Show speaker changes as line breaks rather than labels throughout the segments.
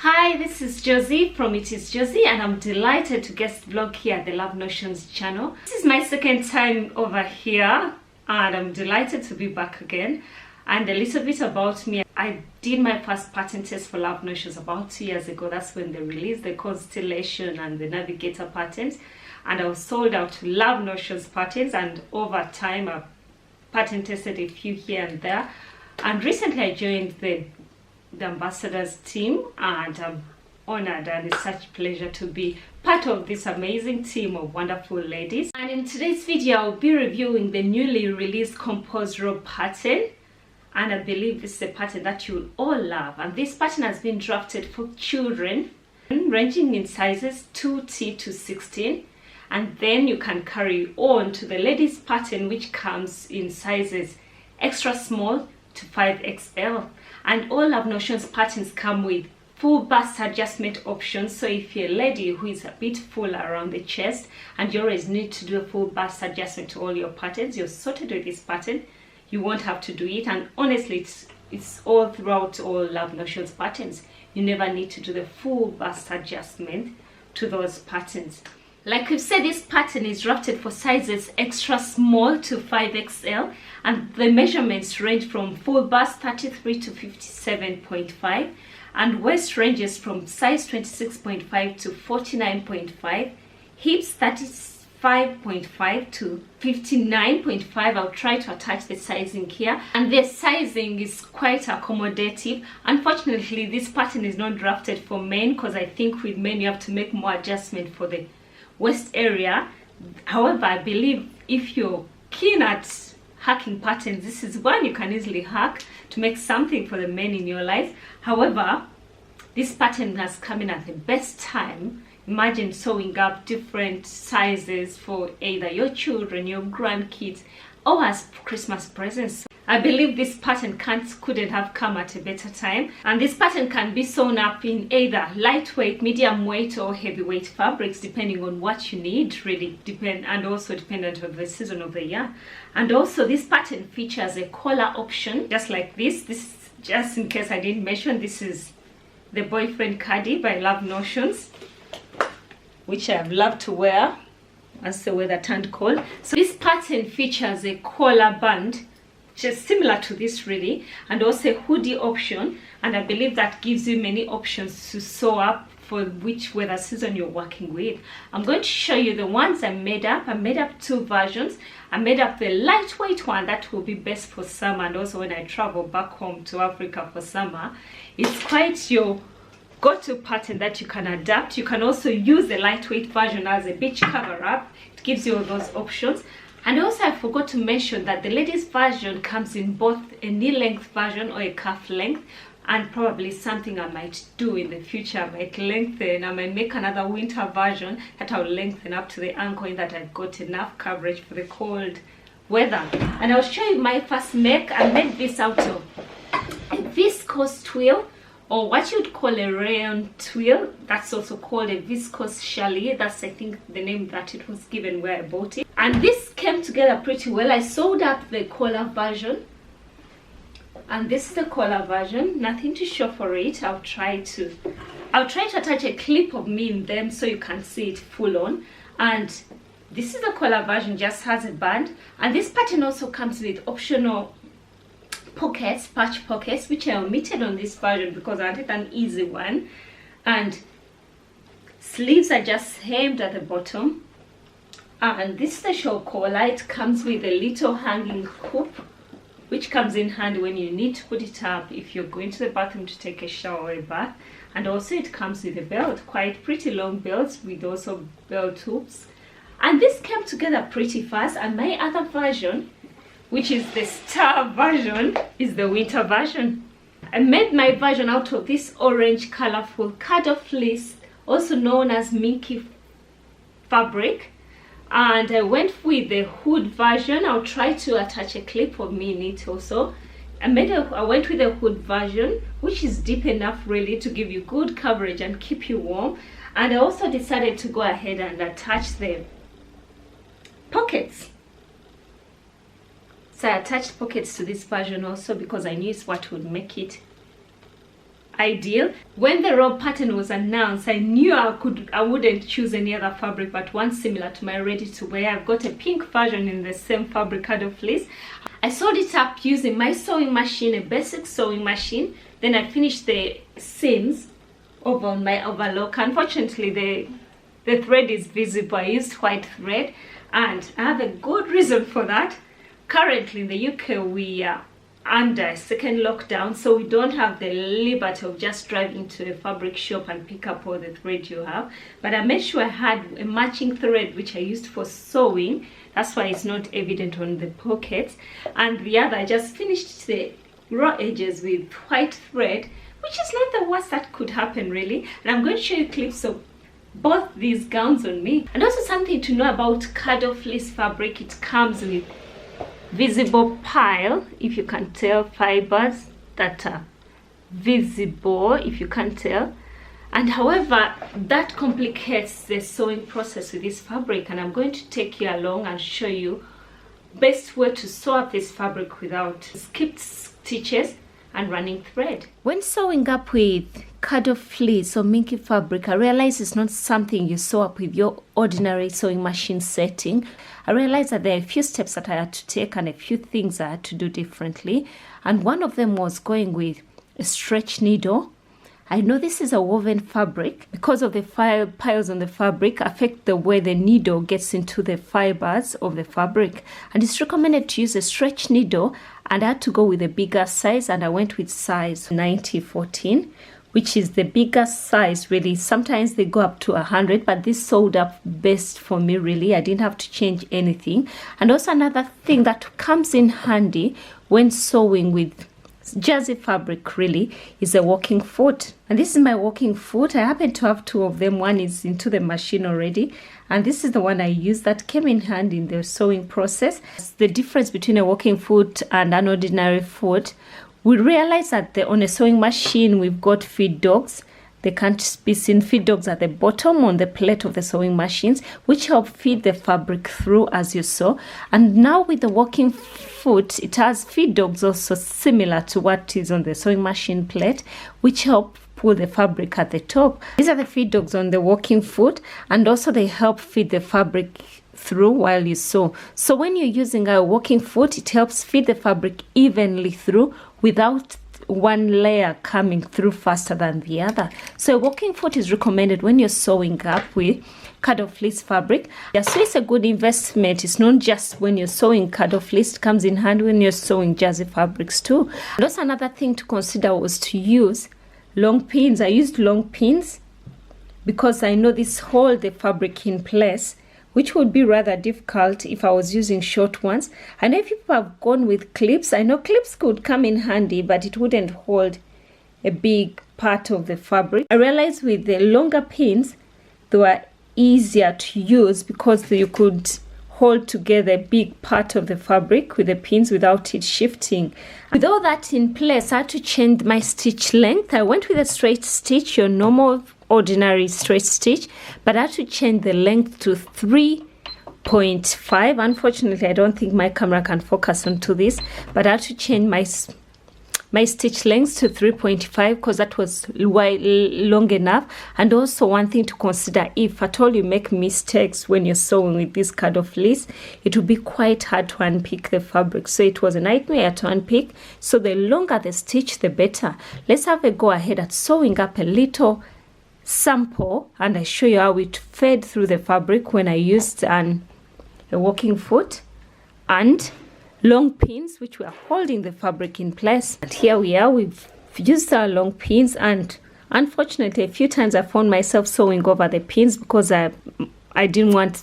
Hi, this is Josie from It Is Josie, and I'm delighted to guest vlog here at the Love Notions channel. This is my second time over here, and I'm delighted to be back again. And a little bit about me, I did my first pattern test for Love Notions about 2 years ago. That's when they released the Constellation and the Navigator patterns, and I was sold out to Love Notions patterns, and over time I've pattern tested a few here and there. And recently I joined the ambassadors team, and I'm honored and it's such a pleasure to be part of this amazing team of wonderful ladies. And in today's video I'll be reviewing the newly released Compose Robe pattern, and I believe this is a pattern that you'll all love. And this pattern has been drafted for children ranging in sizes 2T to 16, and then you can carry on to the ladies pattern, which comes in sizes extra small to 5XL. And all Love Notions patterns come with full bust adjustment options. So if you're a lady who is a bit full around the chest and you always need to do a full bust adjustment to all your patterns, you're sorted with this pattern. You won't have to do it. And honestly, it's all throughout all Love Notions patterns. You never need to do the full bust adjustment to those patterns. Like we've said, this pattern is drafted for sizes extra small to 5XL, and the measurements range from full bust 33 to 57.5, and waist ranges from size 26.5 to 49.5, hips 35.5 to 59.5. I'll try to attach the sizing here, and the sizing is quite accommodative. Unfortunately, this pattern is not drafted for men, because I think with men you have to make more adjustment for the waist area. However, I believe if you're keen at hacking patterns, this is one you can easily hack to make something for the men in your life. However, this pattern has come in at the best time. Imagine sewing up different sizes for either your children, your grandkids, or as Christmas presents. I believe this pattern couldn't have come at a better time. And this pattern can be sewn up in either lightweight, medium weight, or heavyweight fabrics, depending on what you need, really and also dependent on the season of the year. And also this pattern features a collar option, just like this. This is, just in case I didn't mention, this is the Boyfriend Caddy by Love Notions, which I've loved to wear as the weather turned cold. So this pattern features a collar band, which is similar to this really, and also a hoodie option, and I believe that gives you many options to sew up for which weather season you're working with. I'm going to show you the ones I made up. I made up two versions. I made up the lightweight one that will be best for summer, and also when I travel back home to Africa for summer. It's quite your go-to pattern that you can adapt. You can also use the lightweight version as a beach cover-up. It gives you all those options. And also I forgot to mention that the ladies version comes in both a knee-length version or a calf length, and probably something I might do in the future. I might make another winter version that I'll lengthen up to the ankle, in that I've got enough coverage for the cold weather. And I'll show you my first make. I made this out of a viscose twill, or what you'd call a rayon twill. That's also called a viscose challis. That's, I think, the name that it was given where I bought it. And this came together pretty well. I sewed up the collar version, and this is the collar version. Nothing to show for it. I'll try to attach a clip of me in them so you can see it full on. And this is the collar version, just has a band. And this pattern also comes with optional pockets, patch pockets, which I omitted on this version because I wanted an easy one. And sleeves are just hemmed at the bottom. And this is the show collar. It comes with a little hanging hoop, which comes in handy when you need to put it up if you're going to the bathroom to take a shower or a bath. And also it comes with a belt, quite pretty long belts with also belt hoops. And this came together pretty fast. And my other version, which is the star version, is the winter version. I made my version out of this orange colorful Caddo fleece, also known as minky fabric, and I went with the hood version. I'll try to attach a clip of me in it also. I went with the hood version, which is deep enough really to give you good coverage and keep you warm. And I also decided to go ahead and attach the pockets. So I attached pockets to this version also because I knew it's what would make it ideal. When the robe pattern was announced, I knew I wouldn't choose any other fabric but one similar to my ready to wear. I've got a pink version in the same fabric, Cuddle Fleece. I sewed it up using my sewing machine, a basic sewing machine. Then I finished the seams over on my overlock. Unfortunately, the thread is visible. I used white thread, and I have a good reason for that. Currently in the UK, we are under a second lockdown, so we don't have the liberty of just driving to a fabric shop and pick up all the thread you have. But I made sure I had a matching thread which I used for sewing. That's why it's not evident on the pockets. And the other, I just finished the raw edges with white thread, which is not the worst that could happen really. And I'm going to show you clips of both these gowns on me. And also something to know about Cuddle Fleece fabric, it comes with visible pile, if you can tell, fibers that are visible, if you can tell. And however, that complicates the sewing process with this fabric, and I'm going to take you along and show you best way to sew up this fabric without skipped stitches and running thread. When sewing up with Cuddle Fleece or minky fabric, I realize it's not something you sew up with your ordinary sewing machine setting. I realized that there are a few steps that I had to take and a few things I had to do differently. And one of them was going with a stretch needle. I know this is a woven fabric because of the piles on the fabric affect the way the needle gets into the fibers of the fabric. And it's recommended to use a stretch needle, and I had to go with a bigger size, and I went with size 90-14, which is the biggest size really. Sometimes they go up to 100, but this sewed up best for me really. I didn't have to change anything. And also another thing that comes in handy when sewing with jersey fabric really is a walking foot. And this is my walking foot. I happen to have two of them. One is into the machine already, and this is the one I used that came in handy in the sewing process. The difference between a walking foot and an ordinary foot, we realize that on a sewing machine we've got feed dogs. They can't be seen. Feed dogs at the bottom on the plate of the sewing machines, which help feed the fabric through as you sew. And now with the walking foot, it has feed dogs also similar to what is on the sewing machine plate, which help pull the fabric at the top. These are the feed dogs on the walking foot, and also they help feed the fabric through while you sew. So when you're using a walking foot, it helps feed the fabric evenly through without one layer coming through faster than the other. So a walking foot is recommended when you're sewing up with Cuddle Fleece fabric. Yeah, so it's a good investment. It's not just when you're sewing Cuddle Fleece, it comes in handy when you're sewing jersey fabrics too. And also another thing to consider was to use long pins. I used long pins because I know this hold the fabric in place, which would be rather difficult if I was using short ones. And if people have gone with clips, I know clips could come in handy, but it wouldn't hold a big part of the fabric. I realized with the longer pins, they were easier to use because you could hold together a big part of the fabric with the pins without it shifting. With all that in place, I had to change my stitch length. I went with a straight stitch, your normal ordinary straight stitch, but I had to change the length to 3.5. Unfortunately, I don't think my camera can focus onto this, but I had to change my stitch length to 3.5 because that was long enough. And also one thing to consider, if at all you make mistakes when you're sewing with this Cuddle Fleece, it will be quite hard to unpick the fabric. So it was a nightmare to unpick. So the longer the stitch, the better. Let's have a go ahead at sewing up a little sample, and I show you how it fed through the fabric when I used a walking foot and long pins which were holding the fabric in place. And here we are, we've used our long pins, and unfortunately a few times I found myself sewing over the pins because I didn't want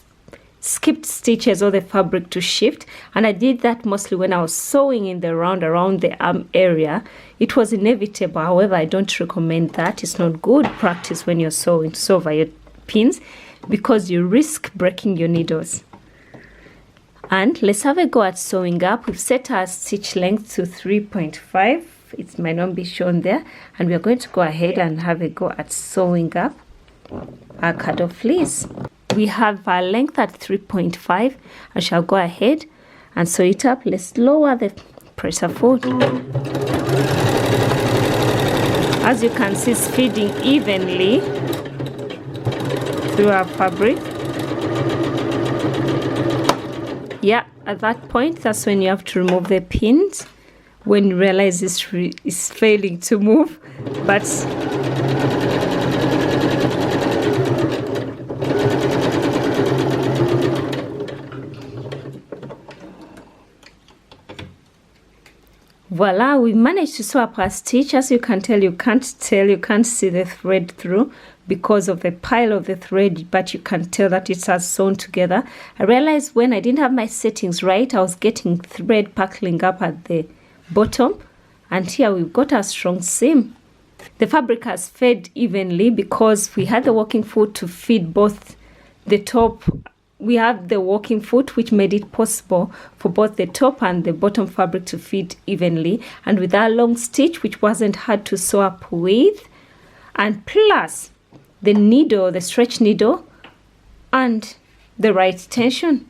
skipped stitches or the fabric to shift, and I did that mostly when I was sewing in the round around the arm area. It was inevitable. However, I don't recommend that. It's not good practice when you're sewing to sew over your pins because you risk breaking your needles. And let's have a go at sewing up. We've set our stitch length to 3.5. It might not be shown there, and we're going to go ahead and have a go at sewing up our Cuddle Fleece. We have our length at 3.5. I shall go ahead and sew it up. Let's lower the presser foot. As you can see, it's feeding evenly through our fabric. Yeah, at that point, that's when you have to remove the pins, when you realize it's failing to move. But voila, we managed to sew up our stitch. As you can tell, you can't see the thread through because of the pile of the thread, but you can tell that it has sewn together. I realized when I didn't have my settings right, I was getting thread packling up at the bottom, and here we've got a strong seam. The fabric has fed evenly because we had the working foot to feed both the top. We have the working foot, which made it possible for both the top and the bottom fabric to fit evenly, and with our long stitch, which wasn't hard to sew up with, and plus the needle, the stretch needle, and the right tension.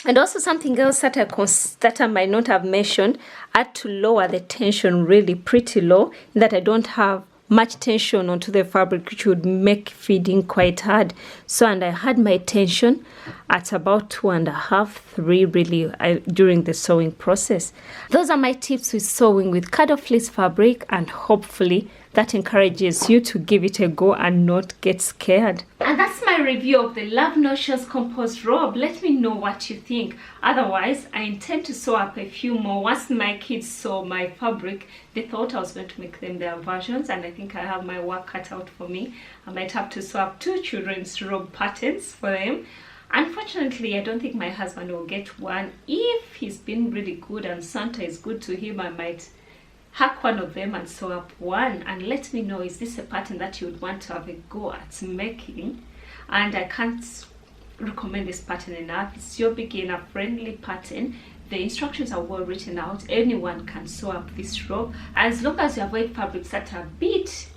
And also something else that I might not have mentioned, I had to lower the tension really pretty low, in that I don't have much tension onto the fabric, which would make feeding quite hard. So, and I had my tension at about 2.5, 3 really during the sewing process. Those are my tips with sewing with cut off fleece fabric, and hopefully that encourages you to give it a go and not get scared. And that's my review of the Love Notions composed robe. Let me know what you think. Otherwise, I intend to sew up a few more. Once my kids saw my fabric, they thought I was going to make them their versions, and I think I have my work cut out for me. I might have to sew up 2 children's robe patterns for them. Unfortunately, I don't think my husband will get one. If he's been really good and Santa is good to him, I might hack one of them and sew up one, and let me know, is this a pattern that you would want to have a go at making? And I can't recommend this pattern enough. It's your beginner friendly pattern. The instructions are well written out. Anyone can sew up this robe, as long as you avoid fabrics that are a bit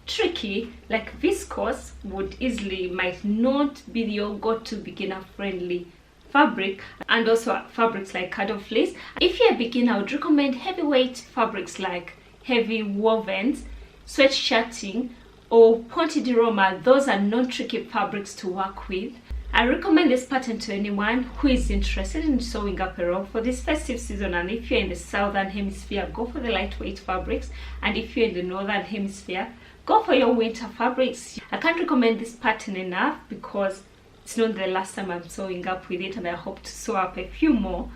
tricky, like viscose might not be your go-to beginner friendly fabric, and also fabrics like cut off fleece. If you're a beginner, I would recommend heavyweight fabrics like heavy wovens, sweatshirting, or ponte di Roma. Those are non-tricky fabrics to work with. I recommend this pattern to anyone who is interested in sewing up a robe for this festive season. And if you're in the southern hemisphere, go for the lightweight fabrics, and if you're in the northern hemisphere, go for your winter fabrics. I can't recommend this pattern enough because it's not the last time I'm sewing up with it, and I hope to sew up a few more,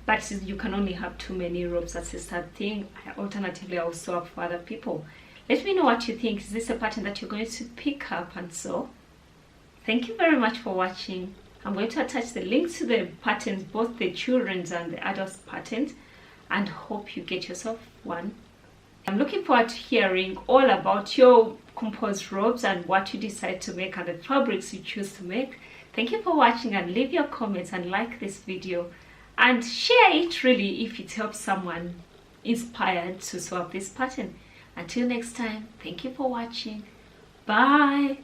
but you can only have too many robes. That's a sad thing. Alternatively, I'll sew up for other people. Let me know what you think. Is this a pattern that you're going to pick up and sew? Thank you very much for watching. I'm going to attach the links to the patterns, both the children's and the adults patterns, and hope you get yourself one. I'm looking forward to hearing all about your composed robes and what you decide to make and the fabrics you choose to make. Thank you for watching, and leave your comments and like this video and share it really if it helps someone inspired to sew up this pattern. Until next time, thank you for watching. Bye.